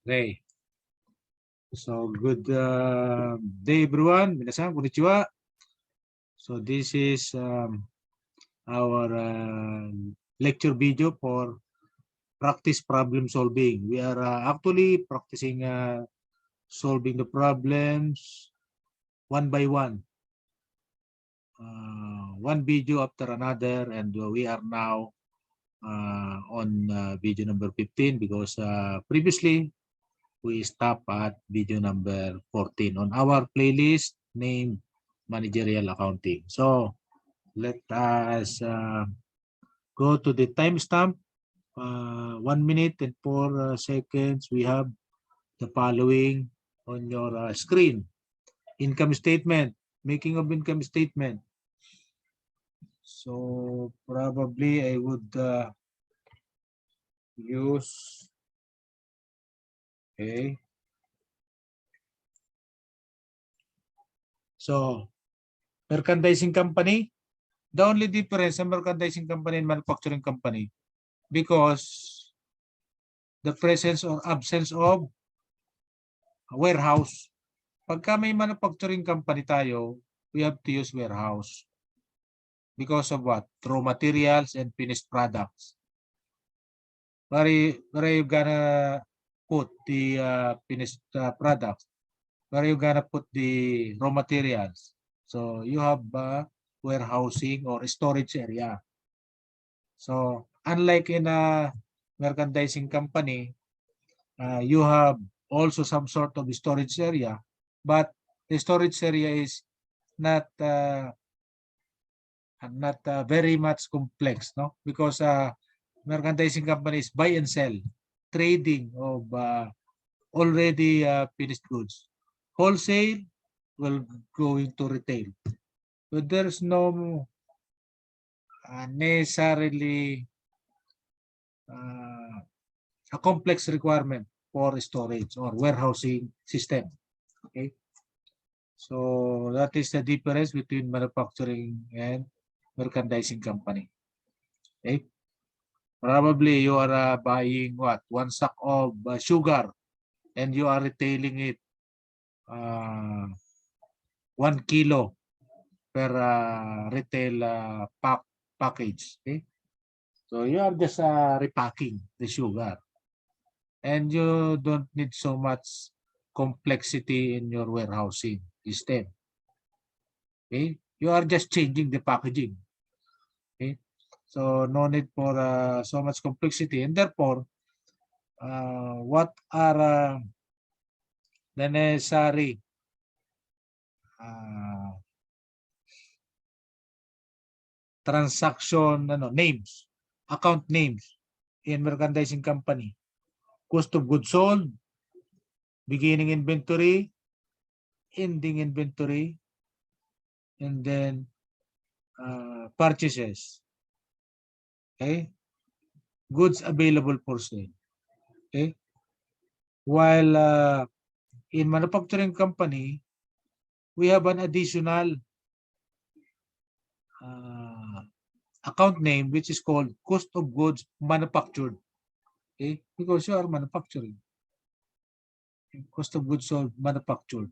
Okay. So good day, everyone. Minasan, konnichiwa. So this is our lecture video for practice problem solving. We are actually practicing solving the problems one by one. One video after another, and we are now on video number 15 because previously we stopped at video number 14 on our playlist named Managerial Accounting. So let us go to the timestamp. 1 minute and 4 seconds. We have the following on your screen. Income statement, making of income statement. So probably I would use, okay. So merchandising company, the only difference in merchandising company and manufacturing company, because the presence or absence of warehouse. Pagka may manufacturing company tayo, we have to use warehouse. Because of what? Raw materials and finished products. Where you gonna put the finished products? Where you gonna put the raw materials? So you have warehousing or storage area. So unlike in a merchandising company, you have also some sort of storage area, but the storage area is not very much complex, no? Because merchandising companies buy and sell, trading of already finished goods. Wholesale will go into retail. But there's no necessarily a complex requirement for storage or warehousing system. Okay. So that is the difference between manufacturing and merchandising company. Okay. Probably you are buying what? 1 sack of sugar and you are retailing it 1 kilo per retail package. Okay. So you are just repacking the sugar. And you don't need so much complexity in your warehousing system. Okay, you are just changing the packaging. Okay, so no need for so much complexity, and therefore, what are the necessary transaction names, account names in merchandising company? Cost of goods sold, beginning inventory, ending inventory, and then purchases. Okay, goods available for sale. Okay, while in manufacturing company, we have an additional account name which is called cost of goods manufactured. Okay, because you are manufacturing. Cost of goods sold manufactured.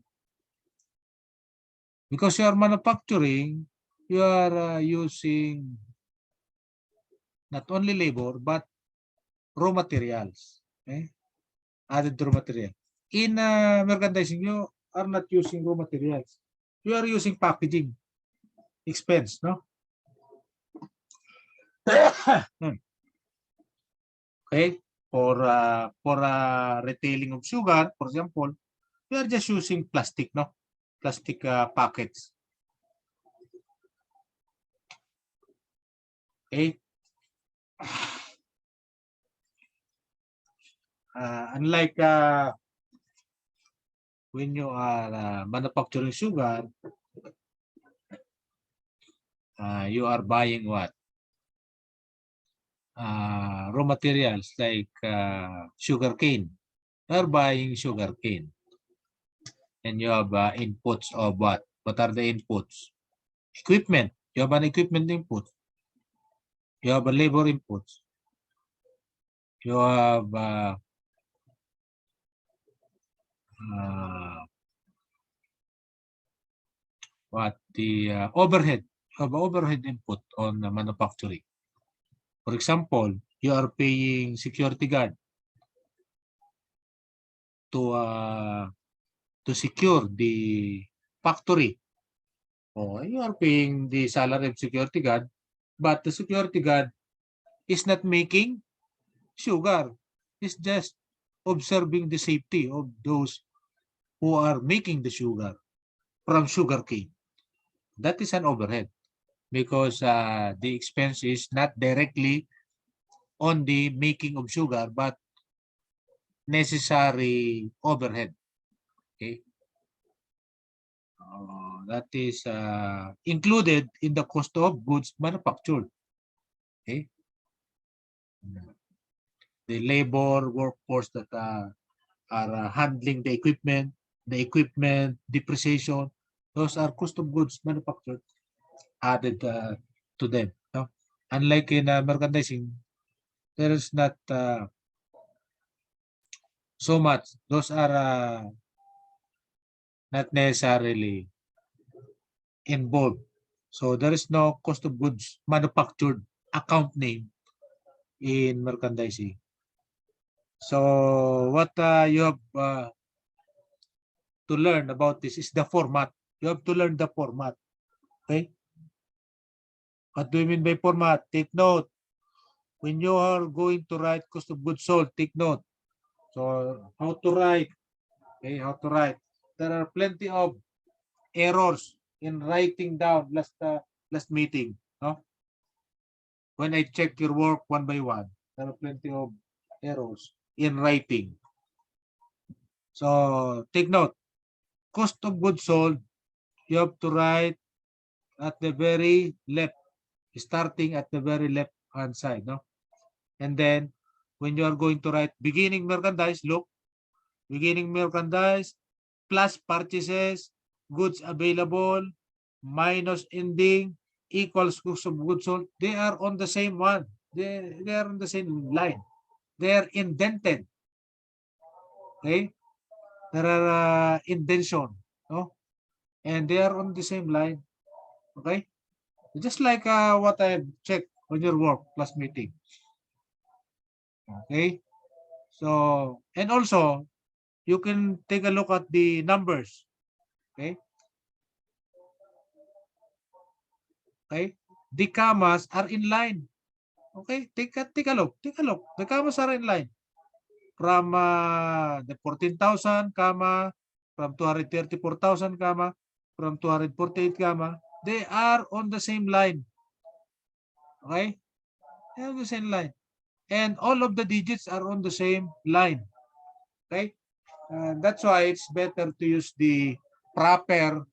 Because you are manufacturing, you are using not only labor but raw materials. Okay? Added raw material. In merchandising, you are not using raw materials. You are using packaging expense, no? Okay, for retailing of sugar, for example, we are just using plastic, no? Plastic packets. Okay. Unlike when you are manufacturing sugar, you are buying what? Raw materials like sugar cane. You are buying sugar cane. And you have inputs of what? What are the inputs? Equipment. You have an equipment input. You have a labor inputs. You have the overhead input on manufacturing. For example, you are paying security guard to secure the factory. You are paying the salary of security guard, but the security guard is not making sugar. It's just observing the safety of those who are making the sugar from sugarcane. That is an overhead because the expense is not directly on the making of sugar, but necessary overhead. Okay. That is included in the cost of goods manufactured. Okay. The labor workforce that are handling the equipment depreciation, those are cost of goods manufactured added to them. No? Unlike in merchandising, there is not so much. Those are not necessarily involved. So there is no cost of goods manufactured account name in merchandising. So what you have to learn about this is the format. You have to learn the format. Okay? What do you mean by format? Take note. When you are going to write cost of goods sold, take note. So how to write? Okay, how to write? There are plenty of errors in writing down last meeting. No? When I check your work one by one, there are plenty of errors in writing. So take note. Cost of goods sold, you have to write at the very left, starting at the very left hand side. No? And then when you are going to write beginning merchandise, look, beginning merchandise plus purchases, goods available, minus ending, equals cost of goods sold. They are on the same one. They are on the same line. They are indented. Okay? There are indentation. No? And they are on the same line. Okay? Just like what I checked on your work plus meeting. Okay? So, and also, you can take a look at the numbers. Okay? Okay? The commas are in line. Okay? Take a look. Take a look. The commas are in line. From the 14,000, comma, from 234,000, comma, from 248, comma, they are on the same line. Okay? They are on the same line. And all of the digits are on the same line. Okay? That's why it's better to use the proper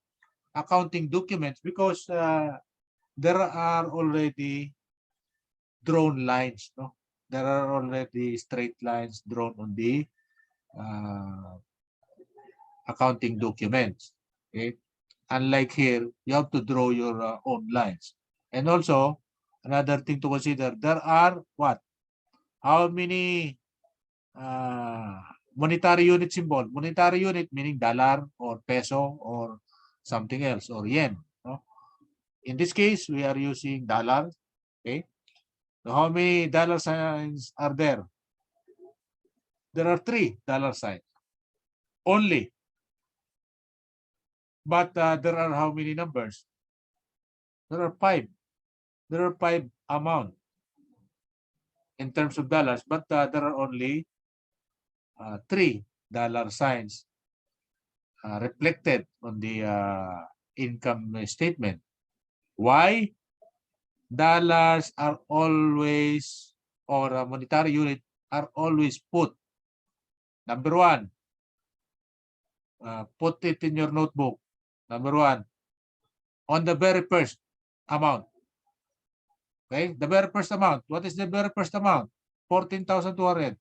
accounting documents because there are already drawn lines. No? There are already straight lines drawn on the accounting documents. Okay? Unlike here, you have to draw your own lines. And also, another thing to consider, there are what? How many monetary unit symbol? Monetary unit meaning dollar or peso or something else or yen. No? In this case, we are using dollar. Okay. So how many dollar signs are there? There are 3 dollar signs only. But there are how many numbers? There are 5. There are 5 amount in terms of dollars, but there are only 3 dollar signs reflected on the income statement. Why? Dollars are always, or monetary unit are always put. Number 1, put it in your notebook. Number 1, on the very first amount. Okay, the very first amount. What is the very first amount? 14,200.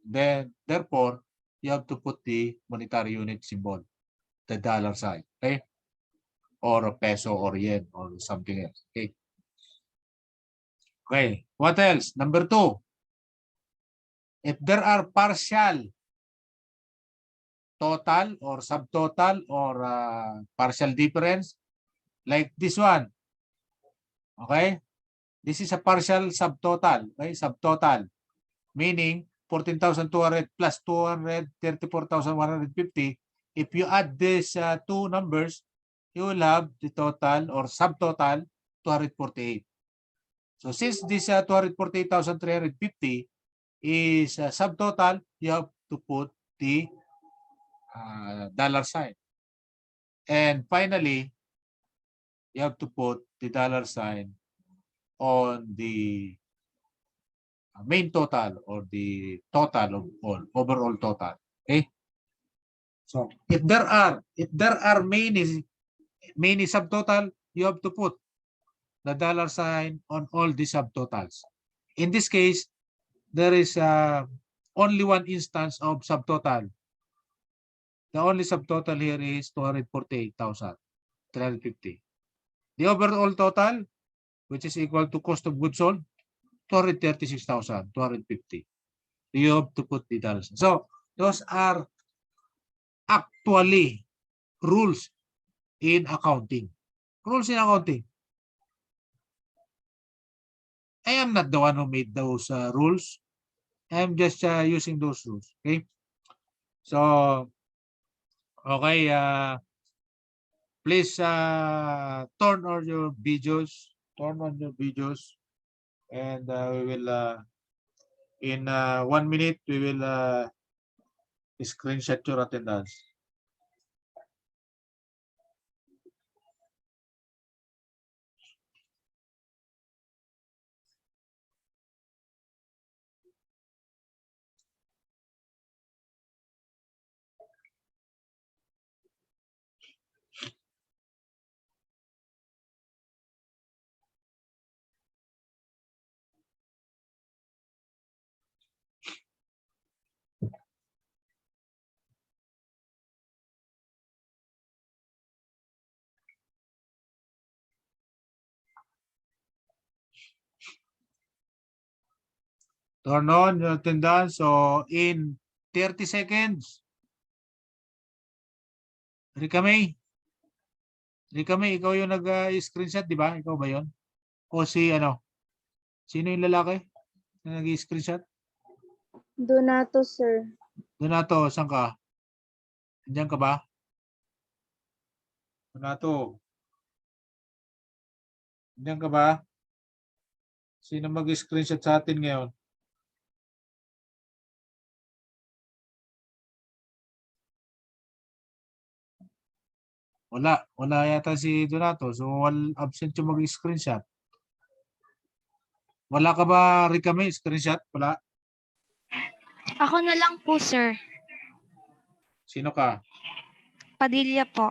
Then, therefore, you have to put the monetary unit symbol, the dollar sign. Okay, or a peso or yen or something else. Okay. Okay, what else? Number 2, if there are partial total or subtotal or partial difference like this one. Okay? This is a partial subtotal. Okay? Subtotal. Meaning 14,200 plus 234,150. If you add these two numbers, you will have the total or subtotal 248. So since this 248,350 is subtotal, you have to put the dollar sign. And finally, you have to put the dollar sign on the main total or the total of all, overall total. Okay? So if there are many subtotal, you have to put the dollar sign on all the subtotals. In this case, there is only one instance of subtotal. The only subtotal here is 248,350. The overall total, which is equal to cost of goods sold, 236,250. You have to put the dollars. So those are actually rules in accounting. Rules in accounting. I am not the one who made those rules. I am just using those rules. Okay. So, okay. Please turn on your videos. Turn on your videos. And we will, in 1 minute, we will screenshot your attendance. Turn on your attendance. So, in 30 seconds, Rika May, ikaw yung nag-screenshot, di ba? Ikaw ba yun? O si ano? Sino yung lalaki na nag-screenshot? Donato, sir. Donato, saan ka? Andiyan ka ba? Donato. Andiyan ka ba? Sino mag-screenshot sa atin ngayon? Wala. Wala yata si Donato. So, absent yung mag-screenshot. Wala ka ba, Rika May, screenshot? Wala. Ako na lang po, sir. Sino ka? Padilla po.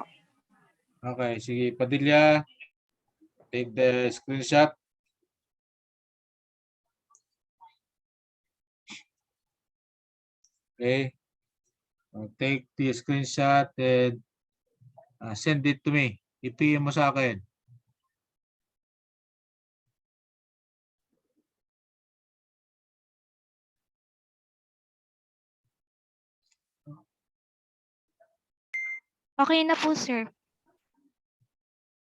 Okay, sige. Padilla. Take the screenshot. Okay. Take the screenshot and send it to me. I-PM mo sa akin. Okay na po, sir.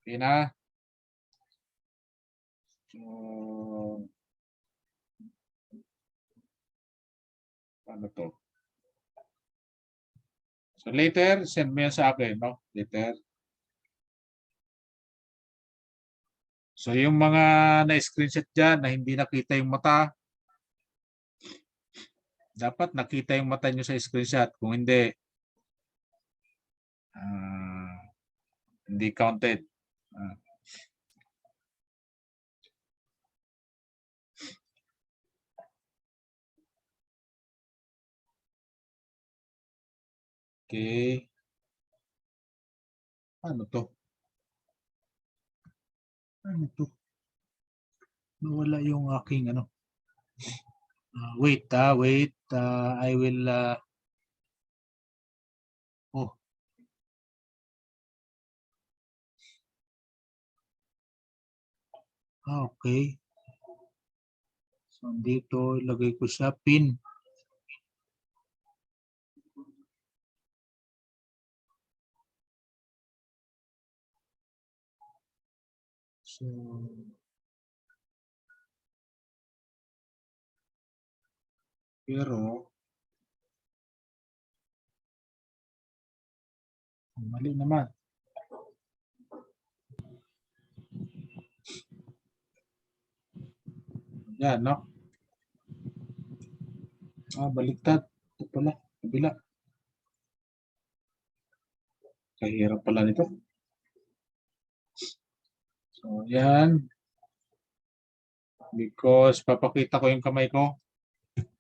Okay na? So, ano to? So later, send mo yan sa akin, no? Later. So yung mga na-screenshot dyan na hindi nakita yung mata, dapat nakita yung mata nyo sa screenshot. Kung hindi, hindi counted. Okay. Ano to? Ano to? Nawala yung aking ano. Wait. I will oh. Okay. So dito ilagay ko sa pin. So, pero, mali naman. Yan, no? Baliktad. Ito pala, kabila. Kahirap pala nito. So, yan. Because papakita ko yung kamay ko.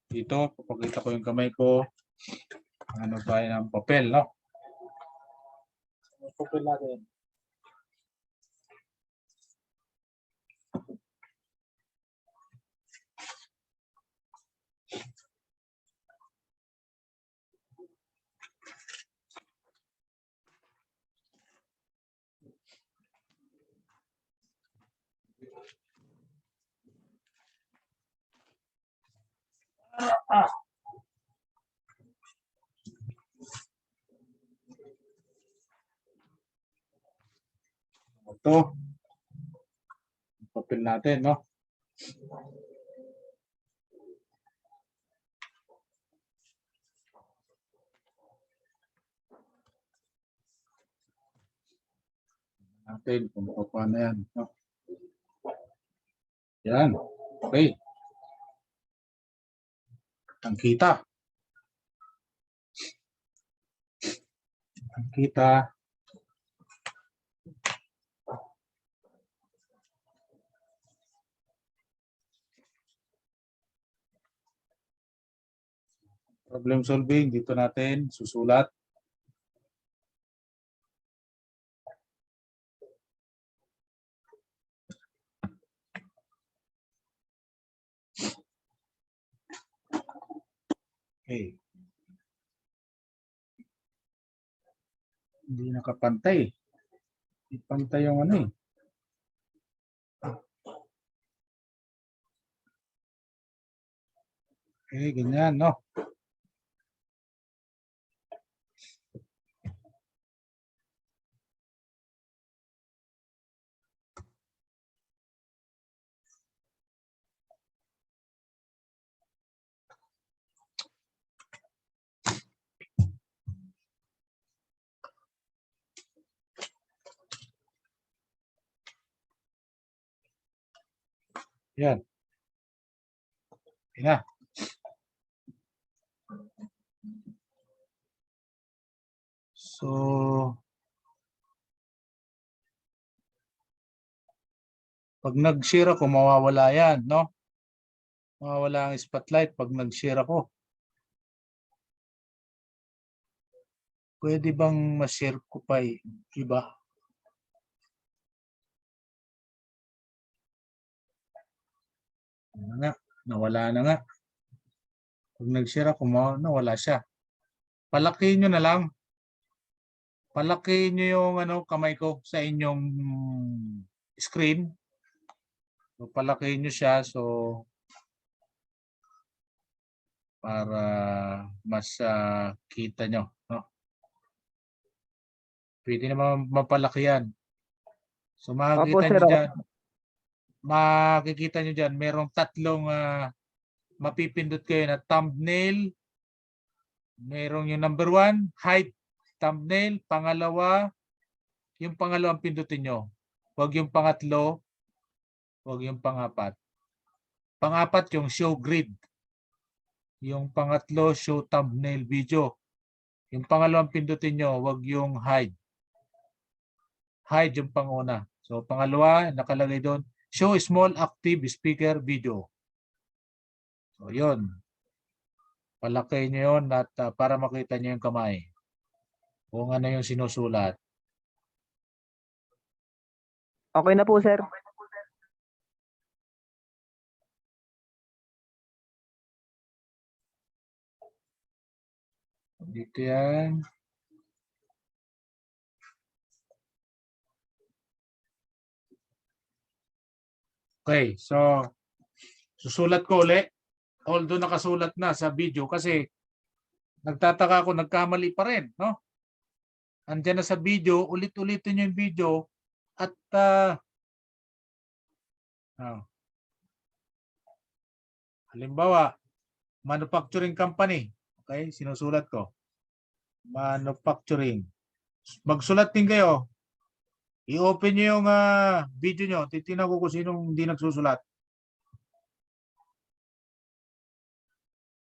Dito, papakita ko yung kamay ko. Ano ba yung papel, no? Papel natin. Ito. Papel natin, no? Natin kung paano yan, no? Yan. Okay. Ang kita. Ang kita. Problem solving, dito natin susulat. Okay. Hindi nakapantay. Ipantay yung ano eh. Okay, ganyan, no? Yan. Yan na. So, pag nag-share ako, mawawala yan, no? Mawawala ang spotlight pag nag-share ako. Pwede bang ma-share ko pa iba? Ano nga, nawala na nga. Pag nag-share ako, nawala siya. Palakihin nyo na lang. Palakihin nyo yung kamay ko sa inyong screen. So, palakihin nyo siya. So, para mas kita nyo. No? Pwede naman mapalaki yan. So, makikita nyo dyan. Makikita nyo dyan. Merong tatlong mapipindot kayo na thumbnail. Merong yung number 1, height, thumbnail. Pangalawa, yung pangalawang pindutin nyo. Huwag yung pangatlo. Huwag yung pangapat. Pangapat yung show grid. Yung pangatlo, show thumbnail video. Yung pangalawang pindutin nyo, huwag yung hide. Hide yung panguna. So, pangalawa, nakalagay doon, show small active speaker video. So, yun. Palaki nyo yun at para makita nyo yung kamay. Kung ano yung sinusulat. Okay na po, sir. Dito yan. Okay, so susulat ko ulit. Although nakasulat na sa video kasi nagtataka ako, nagkamali pa rin, no? Andiyan na sa video, ulit-ulitin yung video at Oh. Halimbawa, manufacturing company. Okay, sinusulat ko. Manufacturing. Magsulat din kayo. I-open nyo yung video nyo. Titignan ko kung sinong hindi nagsusulat.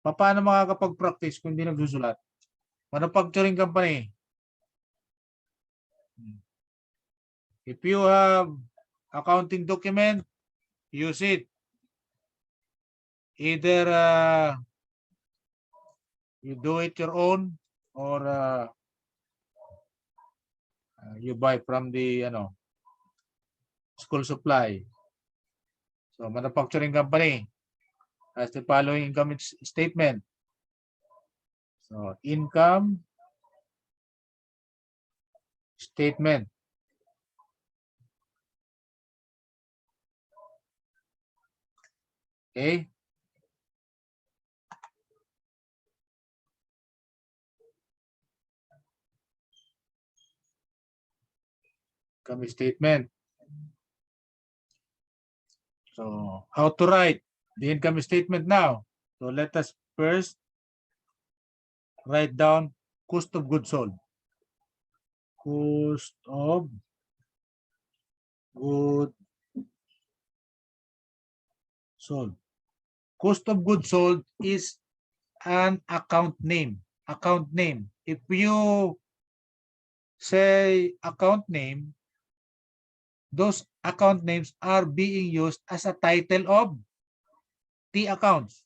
Paano makakapag-practice kung hindi nagsusulat? Manufacturing company. If you have accounting document, use it. Either you do it your own or you buy from the school supply. So manufacturing company has the following income statement. So income statement. Okay. Income statement. So how to write the income statement now? So let us first write down cost of goods sold. Cost of goods sold. Cost of goods sold is an account name. Account name. If you say account name, those account names are being used as a title of T accounts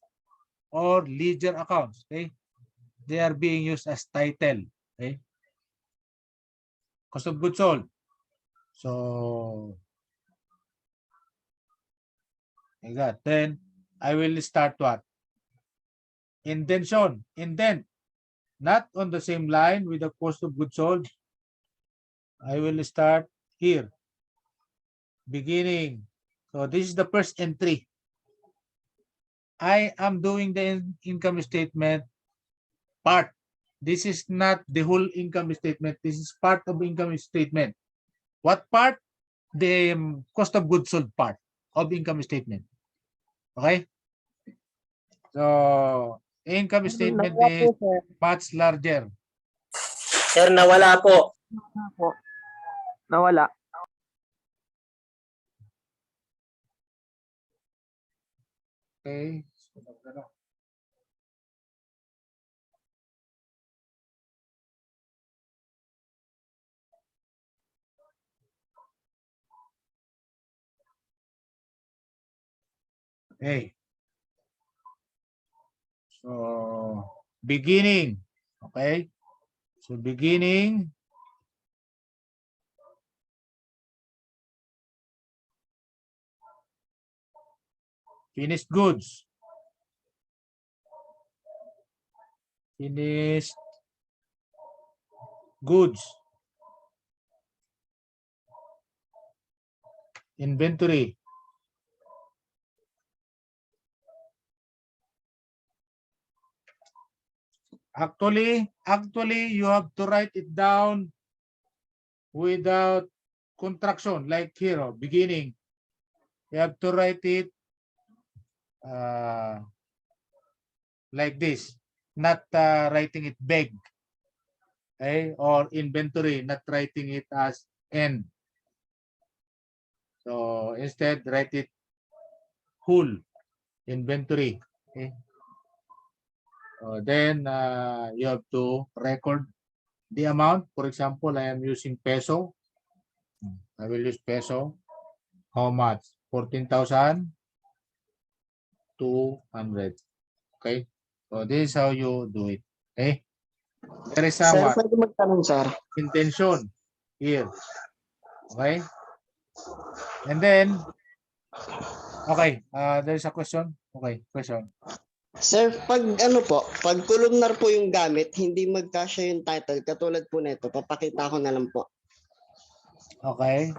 or ledger accounts. Okay, they are being used as title. Okay, cost of goods sold. So I got. Then I will start what? Indentation. Indent. Not on the same line with the cost of goods sold. I will start here. Beginning. So this is the first entry. I am doing the income statement part. This is not the whole income statement. This is part of the income statement. What part? The cost of goods sold part of income statement. Okay? So, income statement is much larger. Sir, nawala po. Nawala. Okay. Okay. So, beginning. Okay. So, beginning. Finished goods. Finished goods. Inventory. Actually, you have to write it down without contraction, like here, beginning. You have to write it like this, not writing it big. Okay, or inventory, not writing it as end. So instead, write it whole inventory. Okay. Then you have to record the amount. For example, I am using peso. I will use peso. How much? 14,200. Okay. So this is how you do it. Okay. There is Sir, what? pwede magtanong, sir. Intention here. Okay. And then, okay. There is a question. Okay. Question. Sir, pag pag columnar po yung gamit, hindi magkasya yung title, katulad po nito, papakita ko na lang po. Okay.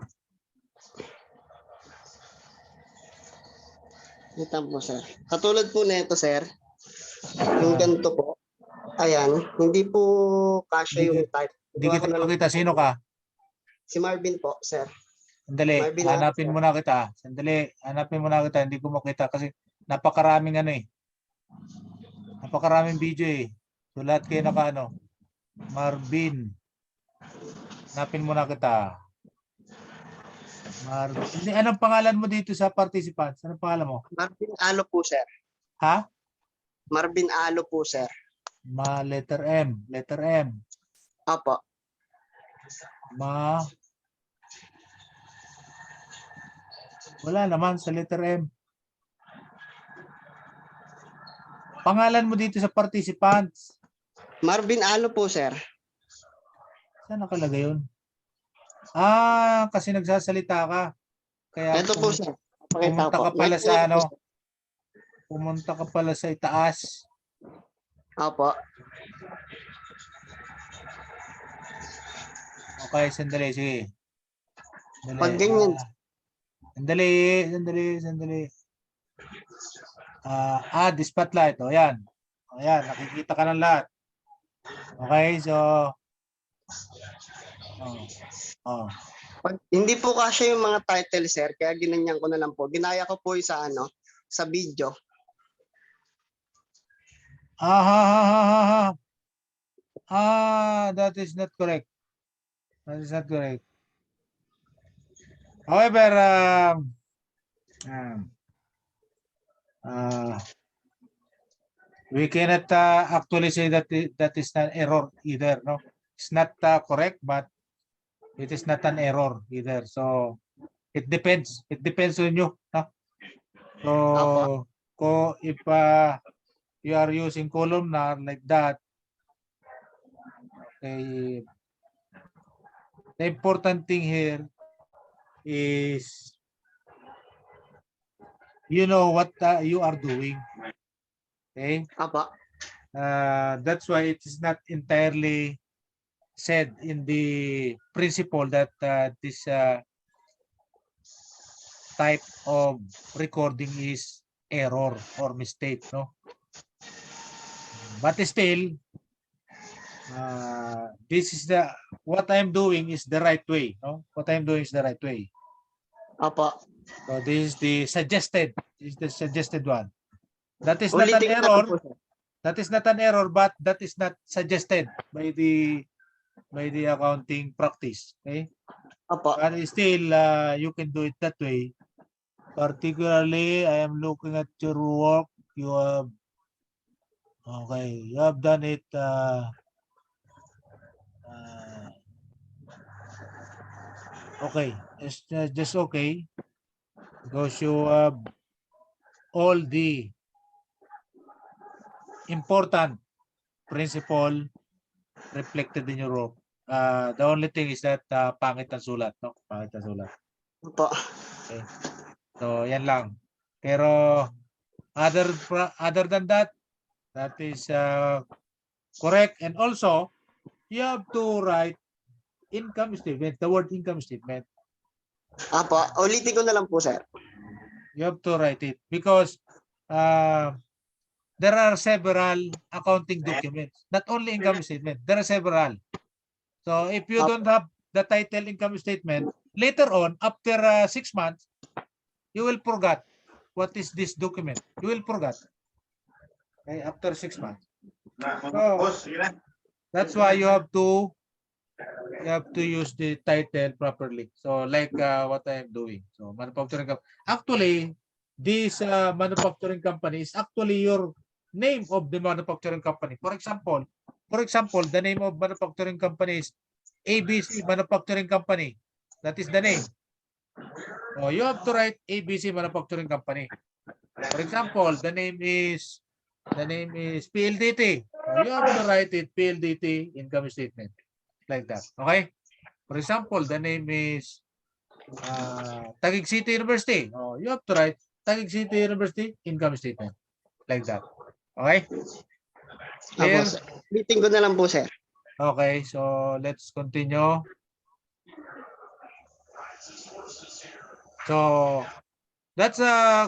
Ito po, sir. Katulad po nito, sir, yung ganito po, ayan, hindi po kasya yung title. Hindi kita makita. Sino ka? Si Marvin po, sir. Sandali, May binasa, hanapin sir. muna kita. Sandali, hanapin muna kita. Hindi ko makita kasi napakaraming ano eh. Napakaraming video eh. So lahat kayo naka ano. Marvin. Hanapin muna kita. Marvin. Hindi, anong pangalan mo dito sa participants? Anong pangalan mo? Marvin Alo po, sir. Ha? Marvin Alo po, sir. Letter M. Letter M. Opo. Wala naman sa letter M. Pangalan mo dito sa participants. Marvin Alo po, sir. Saan nakalagay yun? Kasi nagsasalita ka. Kaya Ito po, sir. Pakita pumunta po. ka pala May sa po, ano. sir. Pumunta ka pala sa itaas. Opo. Okay, sandali. Sige. Sandali. Pag ganyan, Sandali. The spotlight. O, yan. O, yan. Nakikita ka ng lahat. Okay, so. hindi po kasya yung mga title, sir. Kaya ginanyan ko na lang po. Ginaya ko po yung sa ano, sa video. That is not correct. That is not correct. However, we cannot actually say that that is an error either. No, it's not correct, but it is not an error either. So it depends. It depends on you. No? So, if you are using columnar like that, okay, the important thing here is you know what you are doing. Okay. Opo. That's why it is not entirely said in the principle that this type of recording is error or mistake, no? But still, this is what I'm doing is the right way, no? What I'm doing is the right way. Opo. So this is the suggested. This is the suggested one. That is not an Ulitin ko na error. po, sir. That is not an error, but that is not suggested by the accounting practice. Okay, Opo. but still you can do it that way. Particularly, I am looking at your work. You have you have done it. Okay, it's just okay because you have all the important principle reflected in your work. The only thing is that pangit ang sulat, no? Pangit ang sulat. Opo. Okay. So, yan lang. Pero other than that, that is correct. And also, you have to write income statement, the word income statement. Opo. Ulitin ko na lang po, sir. You have to write it because there are several accounting documents, not only income statement. There are several. So if you don't have the title income statement, later on, after 6 months, you will forget what is this document. You will forget. Okay, after 6 months. So that's why you have to use the title properly. So like what I am doing. So manufacturing company. Actually, this manufacturing company is actually your name of the manufacturing company. For example, the name of manufacturing company is ABC Manufacturing Company. That is the name. So you have to write ABC Manufacturing Company. For example, the name is PLDT. So you have to write it PLDT income statement. Like that. Okay? For example, the name is Taguig City University. Oh, you have to write Taguig City University income statement. Like that. Okay? Clear? Opo, sir. Ulitin ko na lang po, sir. Okay, so let's continue. So that's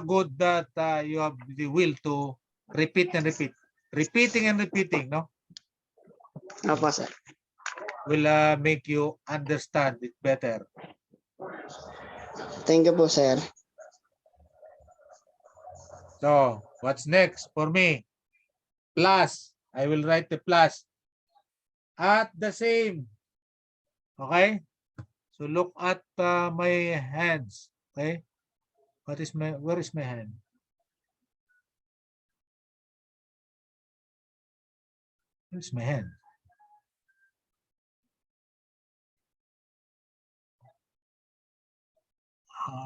good that you have the will to repeat and repeat. Repeating and repeating, no? Opo, sir. Will make you understand it better. Thank you po, sir. So, what's next for me? Plus. I will write the plus. At the same. Okay? So look at my hands. Okay? Where is my hand? Where's my hand?